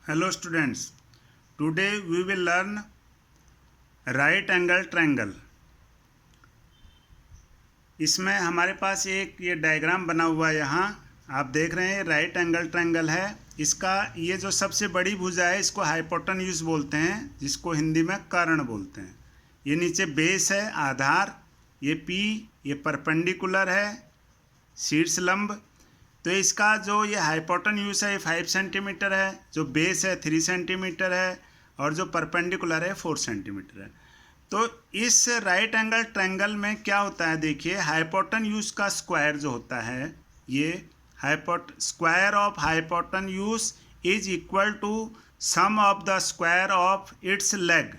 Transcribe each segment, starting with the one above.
Hello students, today we will learn right angle triangle। इसमें हमारे पास एक ये डायग्राम बना हुआ है, यहाँ आप देख रहे हैं राइट एंगल ट्रायंगल है। इसका ये जो सबसे बड़ी भुजा है इसको हाइपोटेन्यूज बोलते हैं, जिसको हिंदी में कर्ण बोलते हैं। ये नीचे बेस है, आधार, ये पी, ये परपेंडिकुलर है, शीर्ष लंब। तो इसका जो ये हाइपोटेन्यूज है 5 सेंटीमीटर है, जो बेस है 3 सेंटीमीटर है और जो परपेंडिकुलर है 4 सेंटीमीटर है। तो इस राइट एंगल ट्रायंगल में क्या होता है, देखिए हाइपोटेन्यूज का स्क्वायर जो होता है, ये square of hypotenuse is equal to sum of the square of its leg.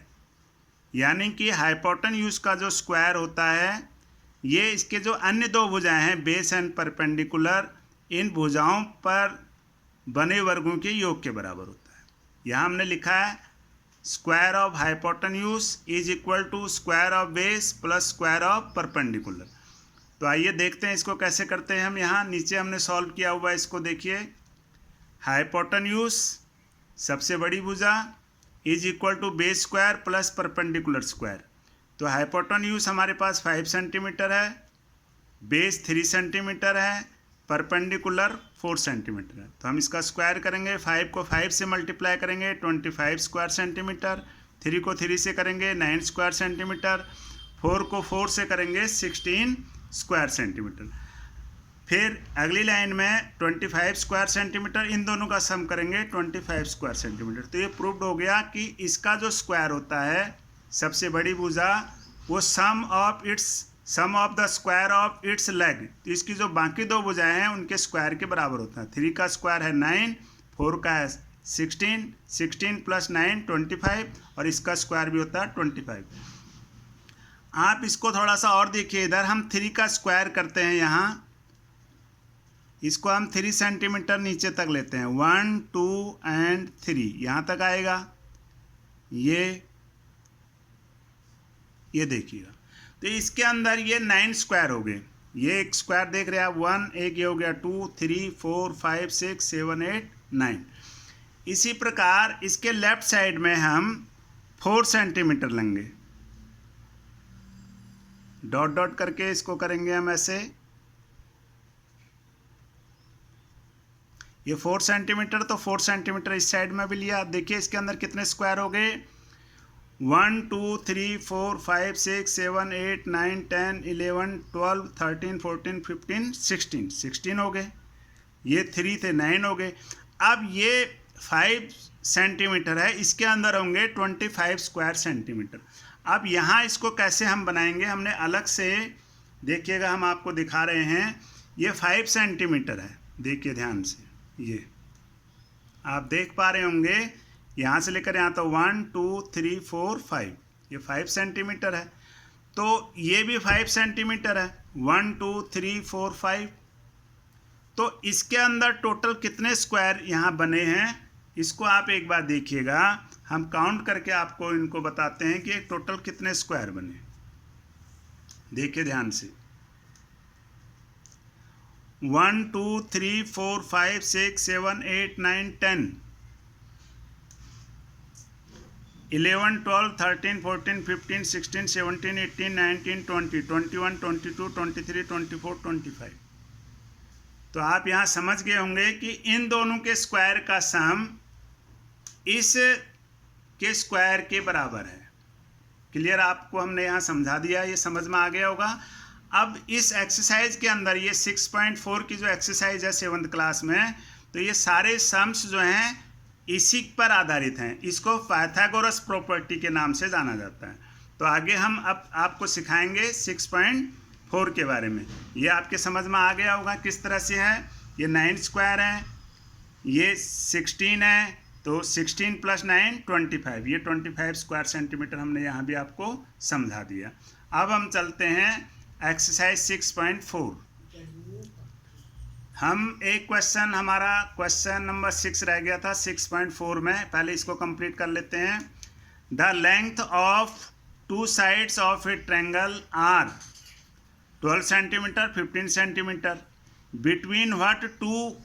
यानी कि हाइपोटेन्यूज का जो स्क्वायर होता है ये इसके जो अन्य दो भुजाएं हैं बेस एंड परपेंडिकुलर, इन भुजाओं पर बने वर्गों के योग के बराबर होता है। यहाँ हमने लिखा है square of hypotenuse is equal to square of base plus square of perpendicular. तो आइए देखते हैं इसको कैसे करते हैं हम। यहाँ नीचे हमने सॉल्व किया हुआ है, इसको देखिए। हाइपोटेन्यूज सबसे बड़ी भुजा is equal to base square plus perpendicular square. तो हाइपोटेन्यूज हमारे पास 5 सेंटीमीटर है, बेस 3 सेंटीमीटर है, परपेंडिकुलर 4 सेंटीमीटर है। तो हम इसका स्क्वायर करेंगे, 5 को 5 से मल्टीप्लाई करेंगे 25 स्क्वायर सेंटीमीटर, 3 को 3 से करेंगे 9 स्क्वायर सेंटीमीटर, 4 को 4 से करेंगे 16 स्क्वायर सेंटीमीटर। फिर अगली लाइन में 25 स्क्वायर सेंटीमीटर, इन दोनों का सम करेंगे 25 स्क्वायर सेंटीमीटर। तो ये प्रूव्ड हो गया कि इसका जो स्क्वायर होता है सबसे बड़ी भुजा, वो sum of the square of its leg. तो इसकी जो बाकी दो भुजाएं हैं उनके स्क्वायर के बराबर होता है। 3 का स्क्वायर है 9, 4 का है 16, 16 प्लस 9 25 और इसका स्क्वायर भी होता है 25। आप इसको थोड़ा सा और देखिए, इधर हम 3 का स्क्वायर करते हैं, यहाँ इसको हम 3 सेंटीमीटर नीचे तक लेते हैं, 1 2 एंड 3 यहाँ तक आएगा। ये देखिएगा, तो इसके अंदर ये 9 स्क्वायर हो गए। ये एक स्क्वायर देख रहे हैं आप, 1, एक ये हो गया 2 3 4 5 6 7 8 9। इसी प्रकार इसके लेफ्ट साइड में हम 4 सेंटीमीटर लेंगे, डॉट डॉट करके इसको करेंगे हम ऐसे। ये 4 सेंटीमीटर, तो 4 सेंटीमीटर इस साइड में भी लिया। देखिए इसके अंदर कितने स्क्वायर हो गए, 1 2 3 4 5 6 7 8 9 10 11 12 13 14 15 16 हो गए। ये 3 थे 9 हो गए। अब ये 5 सेंटीमीटर है, इसके अंदर होंगे 25 स्क्वायर सेंटीमीटर। अब यहाँ इसको कैसे हम बनाएंगे, हमने अलग से, देखिएगा हम आपको दिखा रहे हैं। ये 5 सेंटीमीटर है, देखिए ध्यान से, ये आप देख पा रहे होंगे, यहाँ से लेकर यहाँ तो 1 2 3 4 5, ये 5 सेंटीमीटर है। तो ये भी 5 सेंटीमीटर है, 1 2 3 4 5। तो इसके अंदर टोटल कितने स्क्वायर यहाँ बने हैं, इसको आप एक बार देखिएगा। हम काउंट करके आपको इनको बताते हैं कि टोटल कितने स्क्वायर बने। देखिए ध्यान से, 1 2 3 4 5 6 7 8 9 10 11 12 13 14 15 16 17 18 19 20 21 22 23 24 25। तो आप यहाँ समझ गए होंगे कि इन दोनों के स्क्वायर का सम इस के स्क्वायर के बराबर है। क्लियर, आपको हमने यहाँ समझा दिया, ये समझ में आ गया होगा। अब इस एक्सरसाइज के अंदर ये 6.4 की जो एक्सरसाइज है 7th क्लास में, तो ये सारे सम्स जो हैं इसी पर आधारित हैं। इसको पाइथागोरस प्रॉपर्टी के नाम से जाना जाता है। तो आगे हम अब आपको सिखाएंगे 6.4 के बारे में। ये आपके समझ में आ गया होगा किस तरह से है। ये 9 स्क्वायर है, ये 16 है, तो 16 प्लस 9 25, ये 25 स्क्वायर सेंटीमीटर हमने यहाँ भी आपको समझा दिया। अब हम चलते हैं एक्सरसाइज 6.4। हम एक क्वेश्चन, हमारा क्वेश्चन नंबर 6 रह गया था 6.4 में, पहले इसको कंप्लीट कर लेते हैं। The length of 2 sides of a triangle are 12 centimetre 15 centimetre, between what 2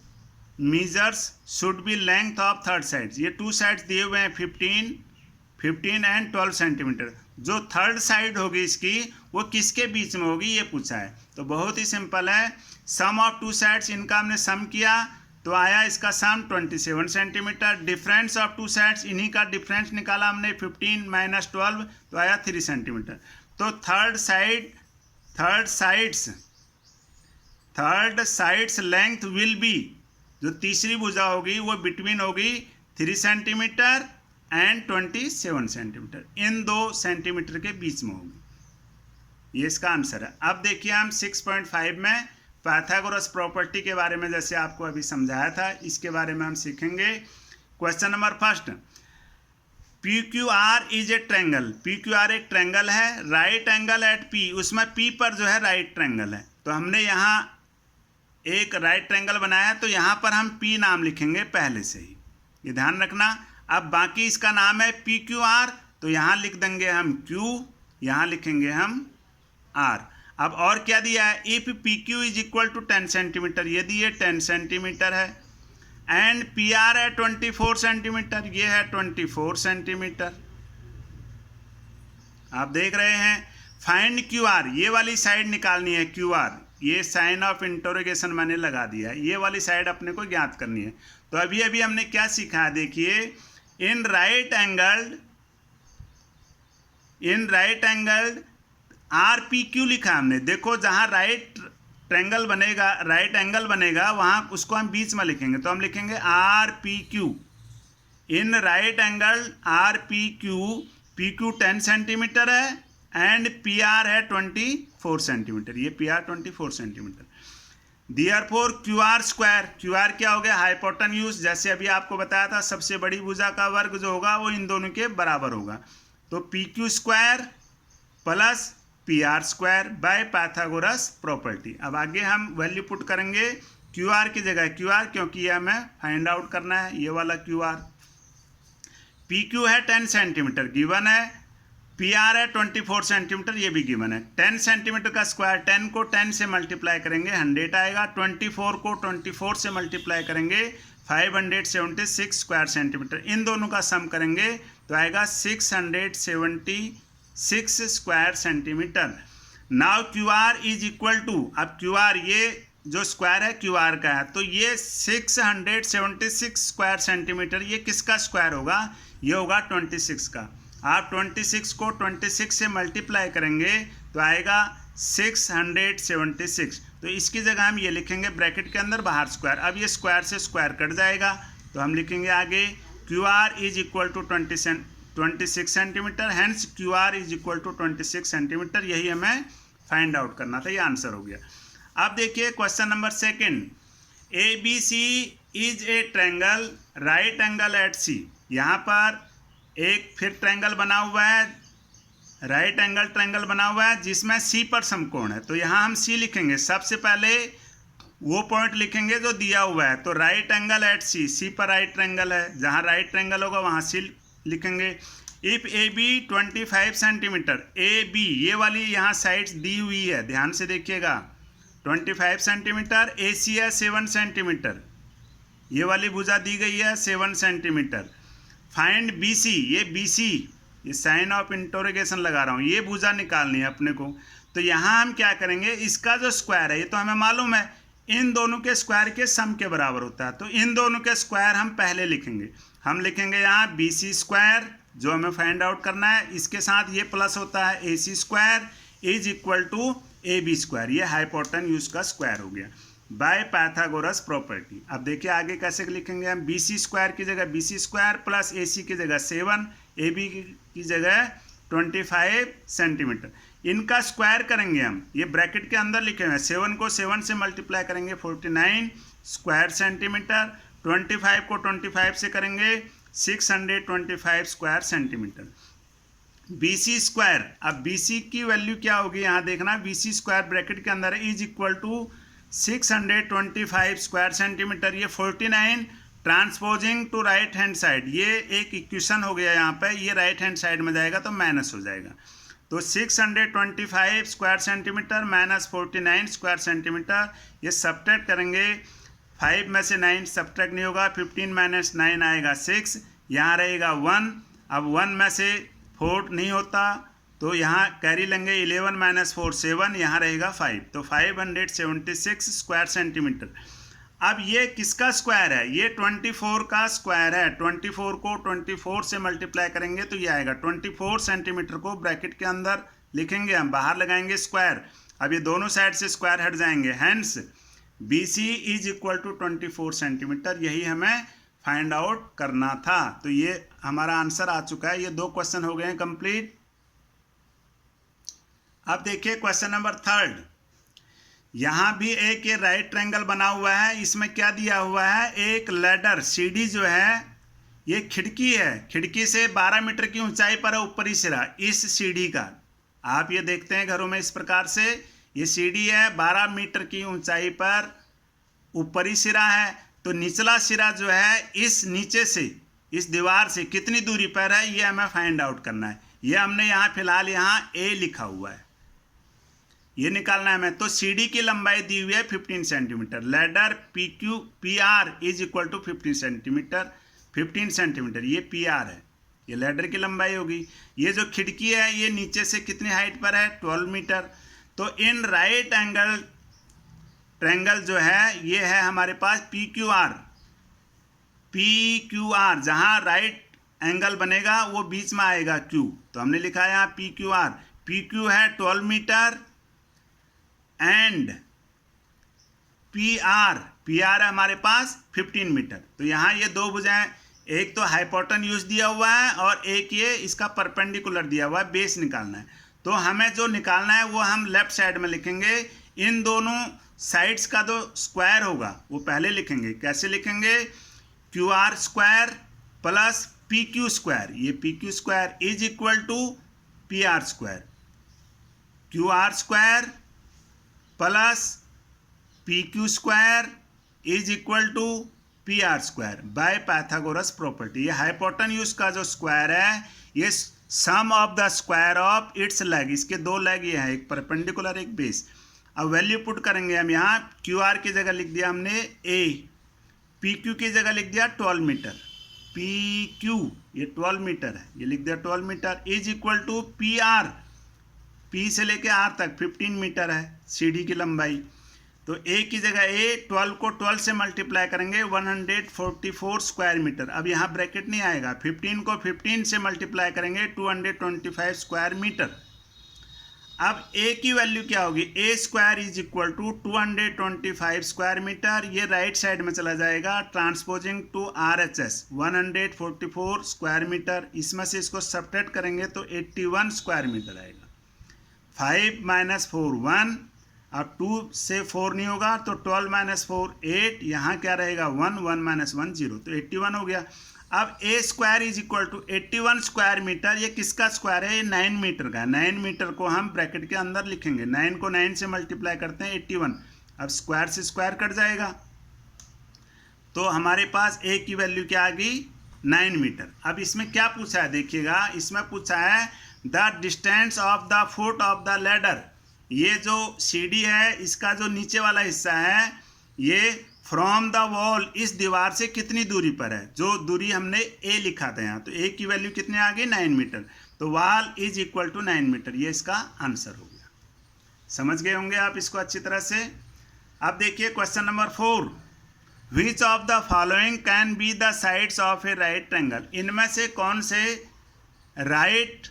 measures should be length of third sides. ये टू साइड्स दिए हुए हैं 15 एंड 12 सेंटीमीटर। जो थर्ड साइड होगी इसकी वो किसके बीच में होगी ये पूछा है। तो बहुत ही सिंपल है, सम ऑफ टू साइड्स, इनका हमने सम किया तो आया इसका सम 27 centimetre. Difference of two sides, इन्हीं का डिफरेंस निकाला हमने 15 माइनस 12 तो आया 3 सेंटीमीटर। तो third sides length will be, जो तीसरी भुजा होगी वो बिटवीन होगी 3 centimetre and 27 centimetre, in 2 centimetre के बीच में होगी। ये इसका आंसर है। अब देखिए हम 6.5 में पाइथागोरस प्रॉपर्टी के बारे में जैसे आपको अभी समझाया था, इसके बारे में हम सीखेंगे। Question number first, P Q R is a triangle. P Q R एक ट्रैंगल है, राइट एंगल एट पी, उसमें पी पर जो है राइट ट्रैंगल है। तो हमने यहाँ एक राइट ट्रैंगल बनाया है, तो यहाँ पर हम पी नाम लिखेंगे पहले से ही, ये ध्यान रखना। अब बाकी इसका नाम है पी क्यू आर, तो यहाँ लिख देंगे हम क्यू, यहाँ लिखेंगे हम आर। अब और क्या दिया है, if P Q is equal to 10 centimetre, यदि ये 10 सेंटीमीटर है, एंड पी आर है 24 सेंटीमीटर, ये है 24 सेंटीमीटर। आप देख रहे हैं। फाइंड क्यू आर, ये वाली साइड निकालनी है क्यू आर, ये साइन ऑफ इंटरोगेशन मैंने लगा दिया है, ये वाली साइड अपने को ज्ञात करनी है। तो अभी अभी हमने क्या सीखा है, देखिए, in right angled R P Q लिखा हमने। देखो जहाँ राइट एंगल बनेगा वहाँ उसको हम बीच में लिखेंगे, तो हम लिखेंगे R P Q. In right angle R P Q 10 centimetre है एंड पी आर है 24 सेंटीमीटर, ये P R 24 centimetre. Therefore Q R square, Q R क्या हो गया, हाइपोटेन्यूज। जैसे अभी आपको बताया था सबसे बड़ी भुजा का वर्ग जो होगा वो इन दोनों के बराबर होगा। तो P Q square plus P R square by Pythagoras property. अब आगे हम वैल्यू पुट करेंगे क्यू आर की जगह क्यू आर, क्योंकि ये हमें फाइंड आउट करना है, ये वाला क्यू आर। पी क्यू है 10 सेंटीमीटर गिवन है, पी आर है 24 सेंटीमीटर, ये भी गिवन है। 10 सेंटीमीटर का स्क्वायर, 10 को 10 से मल्टीप्लाई करेंगे 100 आएगा, 24 को 24 से मल्टीप्लाई करेंगे 576 स्क्वायर सेंटीमीटर। इन दोनों का सम करेंगे तो आएगा 676 square centimetre. Now Q R is equal to, अब क्यू आर ये जो स्क्वायर है क्यू आर का है, तो ये 676 स्क्वायर सेंटीमीटर, ये किसका स्क्वायर होगा, ये होगा 26 का। आप 26 को 26 से मल्टीप्लाई करेंगे तो आएगा 676। तो इसकी जगह हम ये लिखेंगे ब्रैकेट के अंदर बाहर स्क्वायर। अब ये स्क्वायर से स्क्वायर कट जाएगा, तो हम लिखेंगे आगे Q R is equal to 26 centimetre, hence Q R is equal to 26 centimetre. यही हमें फाइंड आउट करना था, ये आंसर हो गया। अब देखिए question number second, A B C is a triangle, right angle at C. यहाँ पर एक फिर ट्रायंगल बना हुआ है, राइट एंगल ट्रायंगल बना हुआ है जिसमें सी पर समकोण है। तो यहाँ हम सी लिखेंगे, सबसे पहले वो पॉइंट लिखेंगे जो दिया हुआ है। तो राइट एंगल एट सी, सी पर राइट ट्रायंगल है, जहाँ राइट ट्रायंगल होगा वहाँ सी लिखेंगे। If A B 25 centimetre, A B ये वाली यहाँ साइड्स दी हुई है, ध्यान से देखिएगा, 25 सेंटीमीटर। ए सी है 7 सेंटीमीटर, ये वाली भुजा दी गई है 7 सेंटीमीटर। फाइंड बी सी, ये बी सी, ये साइन ऑफ इंटरोगेशन लगा रहा हूँ, ये भुजा निकालनी है अपने को। तो यहाँ हम क्या करेंगे, इसका जो स्क्वायर है ये तो हमें मालूम है, इन दोनों के स्क्वायर के सम के बराबर होता है। तो इन दोनों के स्क्वायर हम पहले लिखेंगे, हम लिखेंगे यहाँ बी सी स्क्वायर जो हमें फाइंड आउट करना है, इसके साथ ये प्लस होता है A C square is equal to A B square, ये हाइपोटेन्यूज का स्क्वायर हो गया बाय पाइथागोरस प्रॉपर्टी। अब देखिए आगे कैसे लिखेंगे हम, बी सी स्क्वायर की जगह बी सी स्क्वायर प्लस ए सी की जगह 7, ए बी की जगह 25 सेंटीमीटर, इनका स्क्वायर करेंगे हम, ये ब्रैकेट के अंदर लिखे हुए हैं। 7 को 7 से मल्टीप्लाई करेंगे 49 स्क्वायर सेंटीमीटर, 25 को 25 से करेंगे 625 square centimetre. B C square, अब बी सी की वैल्यू क्या होगी यहाँ देखना, बी सी स्क्वायर ब्रैकेट के अंदर है is equal to 625 square centimetre, ये 49 transposing to right hand side, ये एक इक्वेशन हो गया यहाँ पे, ये राइट हैंड साइड में जाएगा तो माइनस हो जाएगा। तो 625 square centimetre minus 49 square centimetre, ये सब्ट्रैक्ट करेंगे 5 में से 9 सब्ट्रैक्ट नहीं होगा, 15 माइनस 9 आएगा 6, यहाँ रहेगा 1। अब 1 में से 4 नहीं होता तो यहाँ कैरी लेंगे, 11 माइनस 4 7, यहाँ रहेगा 5, तो 576 स्क्वायर सेंटीमीटर। अब ये किसका स्क्वायर है? ये 24 का स्क्वायर है। 24 को 24 से मल्टीप्लाई करेंगे तो ये आएगा 24 सेंटीमीटर को ब्रैकेट के अंदर लिखेंगे, हम बाहर लगाएंगे स्क्वायर। अब ये दोनों साइड से स्क्वायर हट जाएंगे, hence BC is equal to 24 centimetre. यही हमें फाइंड आउट करना था। तो ये हमारा आंसर आ चुका है। ये 2 क्वेश्चन हो गए हैं कंप्लीट। अब देखिए क्वेश्चन नंबर 3। यहाँ भी एक ये राइट ट्रायंगल बना हुआ है। इसमें क्या दिया हुआ है? एक लैडर सीढ़ी जो है, ये खिड़की है, खिड़की से 12 मीटर की ऊंचाई पर है ऊपरी सिरा इस सीढ़ी का। आप ये देखते हैं घरों में इस प्रकार से, ये सीढ़ी है 12 मीटर की ऊंचाई पर, ऊपरी सिरा है। तो निचला सिरा जो है इस नीचे से, इस दीवार से कितनी दूरी पर है, ये हमें फाइंड आउट करना है। ये हमने यहाँ फिलहाल यहाँ A लिखा हुआ है, ये निकालना है हमें। तो सीढ़ी की लंबाई दी हुई है 15 centimetre. Ladder PR is equal to 15 centimetre. 15 centimetre ये PR है, ये लैडर की लंबाई होगी। ये जो खिड़की है ये नीचे से कितनी हाइट पर है? 12 मीटर। तो इन राइट एंगल ट्रायंगल जो है ये है हमारे पास PQR, जहाँ राइट एंगल बनेगा वो बीच में आएगा Q, तो हमने लिखा है यहाँ PQR। PQ है 12 मीटर एंड PR है हमारे पास 15 मीटर। तो यहाँ ये 2 भुजाएं, एक तो हाइपोटेन्यूज दिया हुआ है और एक ये इसका परपेंडिकुलर दिया हुआ है, बेस निकालना है। तो हमें जो निकालना है वो हम लेफ्ट साइड में लिखेंगे। इन दोनों साइड्स का जो स्क्वायर होगा वो पहले लिखेंगे। कैसे लिखेंगे? QR square plus PQ square, ये PQ square is equal to PR square. QR square plus PQ square is equal to PR square by Pythagoras property. ये हाइपोटेन्यूज का जो स्क्वायर है ये sum of the square of its leg, इसके 2 leg ये हैं, एक परपेंडिकुलर एक बेस। अब वैल्यू पुट करेंगे हम यहाँ। QR की जगह लिख दिया हमने A, PQ की जगह लिख दिया 12 मीटर। PQ ये 12 मीटर है, ये लिख दिया 12 metre is equal to PR, P से लेके R तक 15 मीटर है सीढ़ी की लंबाई। तो A की जगह A, 12 को 12 से मल्टीप्लाई करेंगे 144 स्क्वायर मीटर। अब यहाँ ब्रैकेट नहीं आएगा, 15 को 15 से मल्टीप्लाई करेंगे 225 स्क्वायर मीटर। अब A की वैल्यू क्या होगी? A square is equal to 225 square metre, ये राइट साइड में चला जाएगा, transposing to RHS 144 square metre. इसमें से इसको सब्ट्रैक्ट करेंगे तो 81 स्क्वायर मीटर आएगा। 5 माइनस 4 1, अब 2 से 4 नहीं होगा तो 12 माइनस 4 8, यहाँ क्या रहेगा 1, 1 माइनस 1 0, तो 81 हो गया। अब A square is equal to 81 square metre, ये किसका स्क्वायर है? ये 9 मीटर का। 9 मीटर को हम ब्रैकेट के अंदर लिखेंगे, 9 को 9 से मल्टीप्लाई करते हैं 81। अब स्क्वायर से स्क्वायर कट जाएगा तो हमारे पास A की वैल्यू क्या आ गई? 9 मीटर। अब इसमें क्या पूछा है देखिएगा, इसमें पूछा है the distance of the foot of the ladder. ये जो सीढ़ी है इसका जो नीचे वाला हिस्सा है ये फ्रॉम द वॉल, इस दीवार से कितनी दूरी पर है? जो दूरी हमने A लिखा था यहाँ, तो A की वैल्यू कितनी आ गई? 9 मीटर। तो wall is equal to 9 metre, ये इसका आंसर हो गया। समझ गए होंगे आप इसको अच्छी तरह से। अब देखिए question number 4, which of the following can be the sides of a right triangle. इनमें से कौन से राइट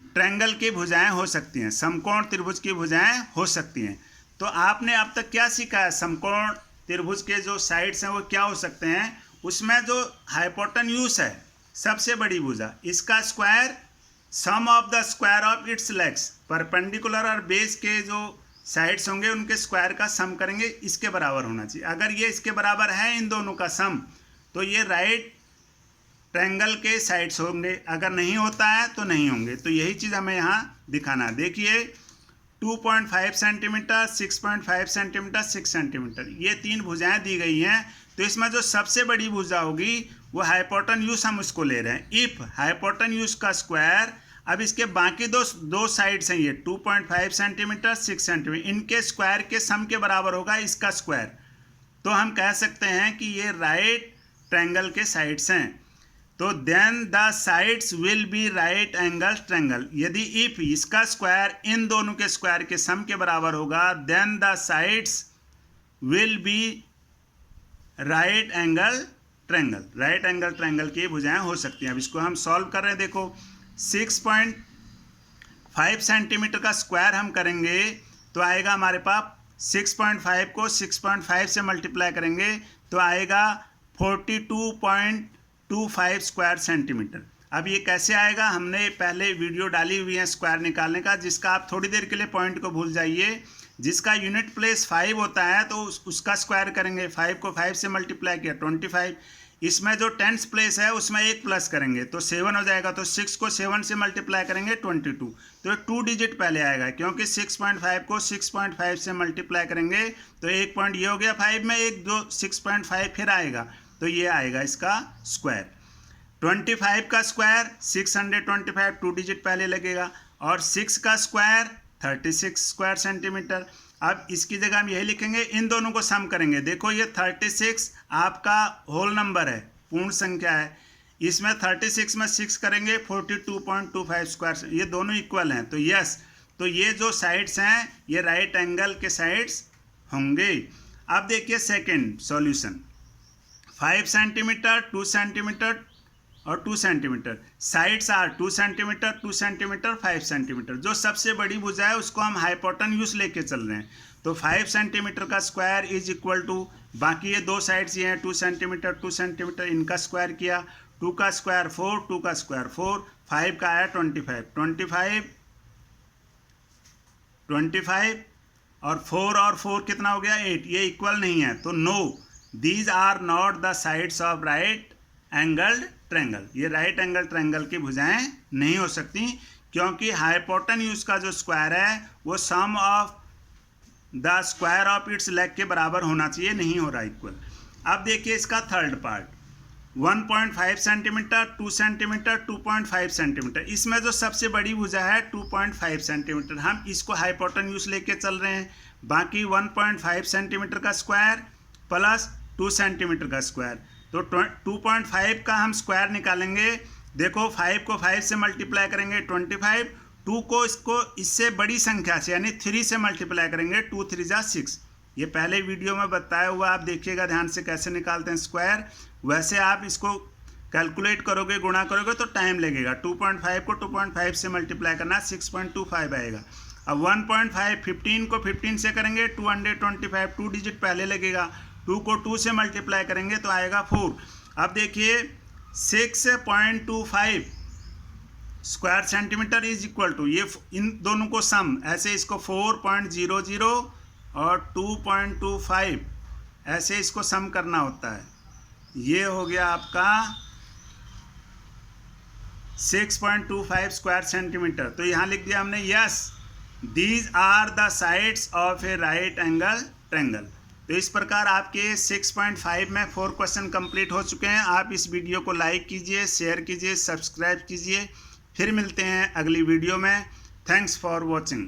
ट्रायंगल की भुजाएं हो सकती हैं, समकोण त्रिभुज की भुजाएं हो सकती हैं? तो आपने अब तक क्या सीखा है? समकोण त्रिभुज के जो साइड्स हैं वो क्या हो सकते हैं? उसमें जो हाइपोटेन्यूज है सबसे बड़ी भुजा, इसका square sum of the square of its legs, perpendicular और बेस के जो साइड्स होंगे उनके स्क्वायर का सम करेंगे, इसके बराबर होना चाहिए। अगर ये इसके बराबर है इन दोनों का सम तो ये राइट ट्रायंगल के साइड्स होंगे, अगर नहीं होता है तो नहीं होंगे। तो यही चीज़ हमें यहाँ दिखाना है। देखिए 2.5 सेंटीमीटर, 6.5 सेंटीमीटर, 6 सेंटीमीटर, ये 3 भुजाएं दी गई हैं। तो इसमें जो सबसे बड़ी भुजा होगी वो हाइपोटेन्यूज हम उसको ले रहे हैं। इफ हाइपोटेन्यूज का स्क्वायर, अब इसके बाकी दो साइड्स हैं ये 2.5 सेंटीमीटर, 6 सेंटीमीटर, इनके स्क्वायर के सम के बराबर होगा इसका स्क्वायर। तो हम कह सकते हैं कि ये राइट ट्रायंगल के साइड्स हैं। तो then the sides will be right angle triangle. यदि इफ इसका स्क्वायर इन दोनों के स्क्वायर के सम के बराबर होगा, then the sides will be right angle triangle. Right angle triangle की भुजाएं हो सकती हैं। अब इसको हम सॉल्व कर रहे हैं। देखो 6.5 सेंटीमीटर का स्क्वायर हम करेंगे तो आएगा हमारे पास 6.5 को 6.5 से मल्टीप्लाई करेंगे तो आएगा 42.25 स्क्वायर सेंटीमीटर। अब ये कैसे आएगा, हमने पहले वीडियो डाली हुई है स्क्वायर निकालने का, जिसका आप थोड़ी देर के लिए पॉइंट को भूल जाइए। जिसका यूनिट प्लेस 5 होता है तो उसका स्क्वायर करेंगे। 5 को 5 से मल्टीप्लाई किया 25। इसमें जो टेंस प्लेस है उसमें एक प्लस करेंगे तो 7 हो जाएगा। तो 6 को 7 से मल्टीप्लाई करेंगे 22। तो 2 डिजिट पहले आएगा, क्योंकि 6.5 को 6.5 से मल्टीप्लाई करेंगे तो एक पॉइंट ये हो गया 5 में, एक दो 6.5 फिर आएगा तो ये आएगा इसका स्क्वायर। 25 का स्क्वायर 625, 2 डिजिट पहले लगेगा, और 6 का स्क्वायर 36 स्क्वायर सेंटीमीटर। अब इसकी जगह हम यही लिखेंगे, इन दोनों को सम करेंगे। देखो ये 36 आपका होल नंबर है, पूर्ण संख्या है। इसमें 36 में 6 करेंगे 42.25 स्क्वायर, ये दोनों इक्वल हैं। तो यस, तो ये जो साइड्स हैं ये राइट एंगल के साइड्स होंगे। अब देखिए सेकेंड सॉल्यूशन, 5 सेंटीमीटर 2 सेंटीमीटर और 2 centimetre. Sides are 2 centimetre 2 centimetre 5 centimetre. जो सबसे बड़ी भुजा है उसको हम हाइपोटेन्यूज लेके चल रहे हैं। तो 5 सेंटीमीटर का स्क्वायर इज इक्वल टू, बाकी ये दो साइड्स ये हैं 2 सेंटीमीटर 2 सेंटीमीटर, इनका स्क्वायर किया। 2 का स्क्वायर 4, 2 का स्क्वायर 4, 5 का आया 25, 25 और 4 कितना हो गया 8। ये इक्वल नहीं है तो no, these are not the sides of right angled triangle. ये राइट एंगल ट्रायंगल की भुजाएं नहीं हो सकती, क्योंकि हाइपोटेन्यूज का जो स्क्वायर है वो sum of the square of its leg के बराबर होना चाहिए, नहीं हो रहा इक्वल। अब देखिए इसका third part, 1.5 centimetre 2 centimetre 2.5 centimetre. इसमें जो सबसे बड़ी भुजा है 2.5 सेंटीमीटर, हम इसको हाइपोटेन्यूज लेके चल रहे हैं। बाकी 1.5 सेंटीमीटर का स्क्वायर प्लस 2 सेंटीमीटर का स्क्वायर, तो 2.5 का हम स्क्वायर निकालेंगे। देखो 5 को 5 से मल्टीप्लाई करेंगे 25, 2 को इससे बड़ी संख्या से यानी 3 से मल्टीप्लाई करेंगे, 2 3 जा 6। ये पहले वीडियो में बताया हुआ, आप देखिएगा ध्यान से कैसे निकालते हैं स्क्वायर। वैसे आप इसको कैलकुलेट करोगे, गुणा करोगे तो टाइम लगेगा। 2.5 को 2.5 से मल्टीप्लाई करना 6.25 आएगा। अब 1.5 15 को 15 से करेंगे 225, 2 डिजिट पहले लगेगा। 2 को 2 से मल्टीप्लाई करेंगे तो आएगा 4। अब देखिए 6.25 square centimetre is equal to, ये इन दोनों को सम, ऐसे इसको 4.00 और 2.25 ऐसे इसको सम करना होता है। ये हो गया आपका 6.25 स्क्वायर सेंटीमीटर। तो यहाँ लिख दिया हमने, yes these are the sides of a right angle triangle. तो इस प्रकार आपके 6.5 में 4 क्वेश्चन कंप्लीट हो चुके हैं। आप इस वीडियो को लाइक कीजिए, शेयर कीजिए, सब्सक्राइब कीजिए। फिर मिलते हैं अगली वीडियो में। Thanks for watching.